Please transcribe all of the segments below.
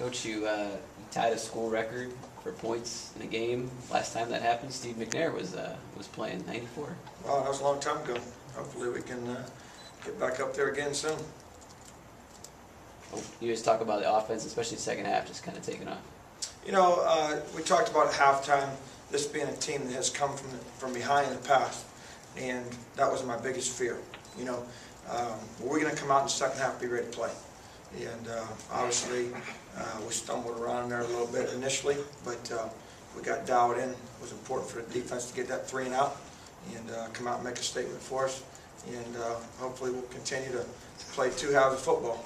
Coach, you tied a school record for points in a game. Last time that happened, Steve McNair was playing 94. Well, that was a long time ago. Hopefully we can get back up there again soon. You guys talk about the offense, especially the second half, just kind of taking off. You know, we talked about at halftime, this being a team that has come from behind in the past, and that was my biggest fear. You know, we're going to come out in the second half, be ready to play. And obviously, we stumbled around there a little bit initially, but we got dialed in. It was important for the defense to get that 3 and out and come out and make a statement for us. And hopefully we'll continue to play 2 halves of football.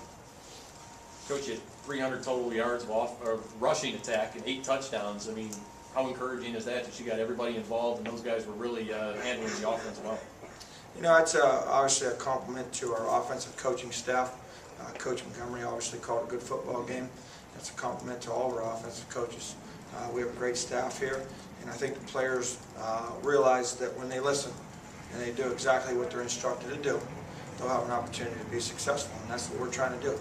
Coach, you had 300 total yards of rushing attack and 8 touchdowns. I mean, how encouraging is that you got everybody involved and those guys were really handling the offense well? You know, it's obviously a compliment to our offensive coaching staff. Coach Montgomery obviously called a good football game. That's a compliment to all of our offensive coaches. We have a great staff here, and I think the players realize that when they listen and they do exactly what they're instructed to do, they'll have an opportunity to be successful, and that's what we're trying to do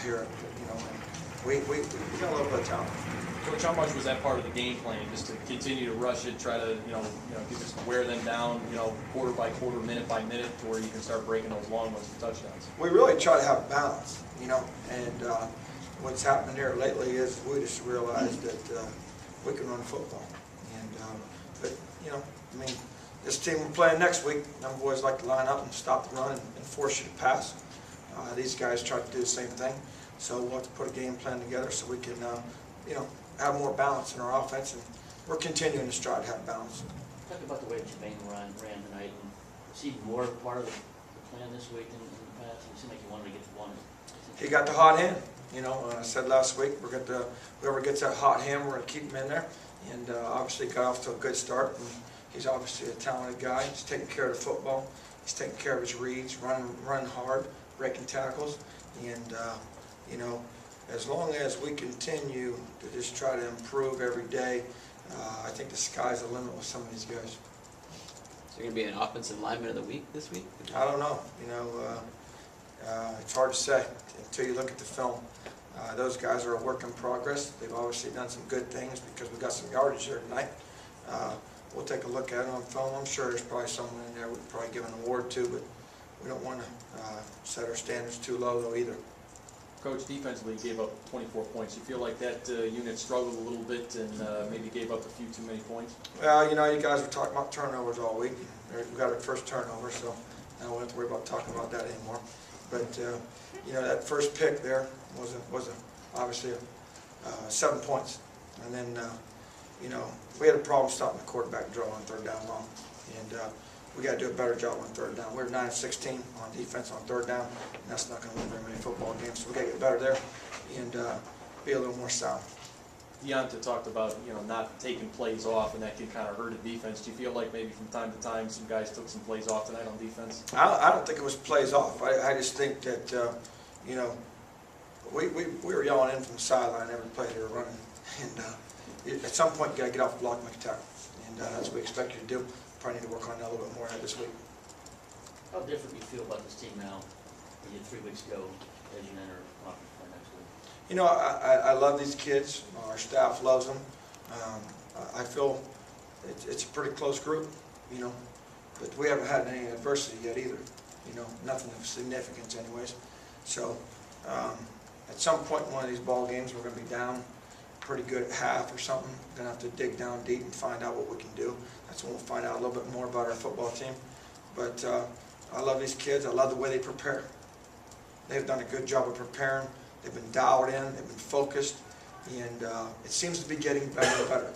here. You know, we got a little bit of talent. Coach, how much was that part of the game plan, just to continue to rush it, try to just wear them down, quarter by quarter, minute by minute, to where you can start breaking those long ones for touchdowns? We really try to have balance, and what's happened here lately is we just realized that we can run football. And but I mean, this team we're playing next week, them boys like to line up and stop the run and force you to pass. These guys try to do the same thing, so we'll have to put a game plan together so we can have more balance in our offense, and we're continuing to strive to have balance. Talk about the way Jermaine ran tonight, and see more part of the plan this week than in the past. It seemed like you wanted to get to one. He got the hot hand. I said last week, whoever gets that hot hand, we're going to keep him in there. And obviously got off to a good start. And he's obviously a talented guy. He's taking care of the football. He's taking care of his reads, running hard, breaking tackles. And as long as we continue to just try to improve every day, I think the sky's the limit with some of these guys. So you're going to be an offensive lineman of the week this week? I don't know. It's hard to say until you look at the film. Those guys are a work in progress. They've obviously done some good things because we got some yardage here tonight. We'll take a look at it on film. I'm sure there's probably someone in there we could probably give an award to, but we don't want to set our standards too low though either. Coach, defensively gave up 24 points. You feel like that unit struggled a little bit and maybe gave up a few too many points? Well, you guys were talking about turnovers all week. We got our first turnover, so I don't have to worry about talking about that anymore. But that first pick there was obviously 7 points, and then we had a problem stopping the quarterback draw on 3rd down long, and we got to do a better job on 3rd down. We're 9-16 on defense on 3rd down, and that's not going to win very many football games. So we got to get better there and be a little more sound. Deonta talked about not taking plays off, and that can kind of hurt a defense. Do you feel like maybe from time to time some guys took some plays off tonight on defense? I don't think it was plays off. I just think that we were yelling in from the sideline every play they were running, and at some point you got to get off the block and make a tackle, and that's what we expect you to do. Probably need to work on that a little bit more this week. How different do you feel about this team now than you did 3 weeks ago as you enter conference play next week? I love these kids. Our staff loves them. I feel it's a pretty close group, but we haven't had any adversity yet either. Nothing of significance anyways. So at some point in one of these ball games, we're going to be down pretty good at half or something. Going to have to dig down deep and find out what we can do. That's when we'll find out a little bit more about our football team. But I love these kids. I love the way they prepare. They've done a good job of preparing. They've been dialed in. They've been focused. And it seems to be getting better and better.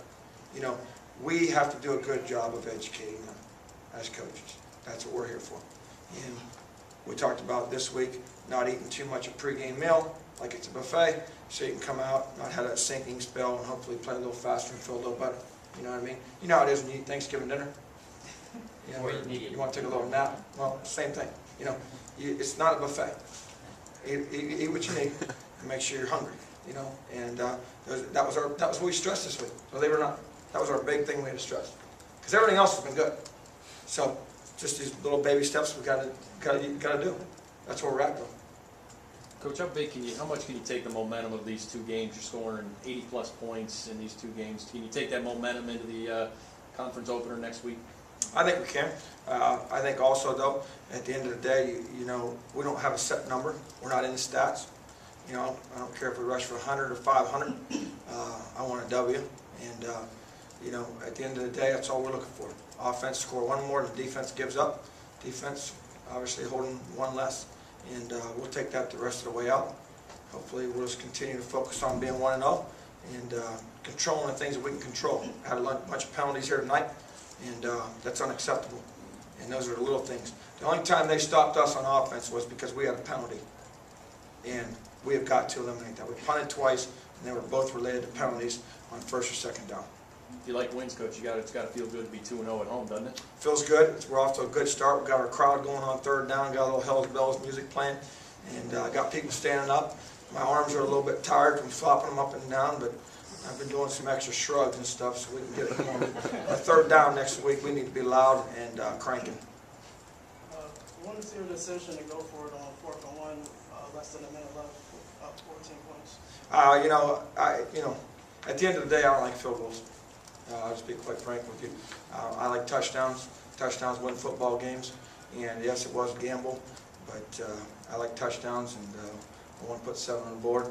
We have to do a good job of educating them as coaches. That's what we're here for. And we talked about this week not eating too much a pregame meal like it's a buffet, so you can come out, not have that sinking spell, and hopefully play a little faster and feel a little better. You know what I mean? You know how it is when you eat Thanksgiving dinner? You want to take a little nap? Well, same thing. It's not a buffet. Eat what you need and make sure you're hungry. And that was what we stressed this week. Believe it or not, that was our big thing we had to stress, because everything else has been good. So just these little baby steps we got to do. That's where we're at, though. Coach, how much can you take the momentum of these two games? You're scoring 80-plus points in these two games. Can you take that momentum into the conference opener next week? I think we can. I think also, though, at the end of the day, you know, we don't have a set number. We're not in the stats. You know, I don't care if we rush for 100 or 500. I want a W. And, you know, at the end of the day, that's all we're looking for. Offense score one more than defense gives up. Defense, obviously, holding one less. And we'll take that the rest of the way out. Hopefully, we'll just continue to focus on being 1-0 and controlling the things that we can control. Had a bunch of penalties here tonight, and that's unacceptable. And those are the little things. The only time they stopped us on offense was because we had a penalty. And we have got to eliminate that. We punted twice, and they were both related to penalties on first or second down. If you like wins, Coach, it's got to feel good to be 2-0 at home, doesn't it? Feels good. We're off to a good start. We've got our crowd going on third down, got a little Hells Bells music playing, and got people standing up. My arms are a little bit tired from flopping them up and down, but I've been doing some extra shrugs and stuff so we can get it going. Our third down next week, we need to be loud and cranking. What is your decision to go for it on 4th and 1, less than a minute left, up 14 points? You know, at the end of the day, I don't like field goals. I'll just be quite frank with you. I like touchdowns. Touchdowns win football games, and yes, it was a gamble, but I like touchdowns, and I want to put 7 on the board.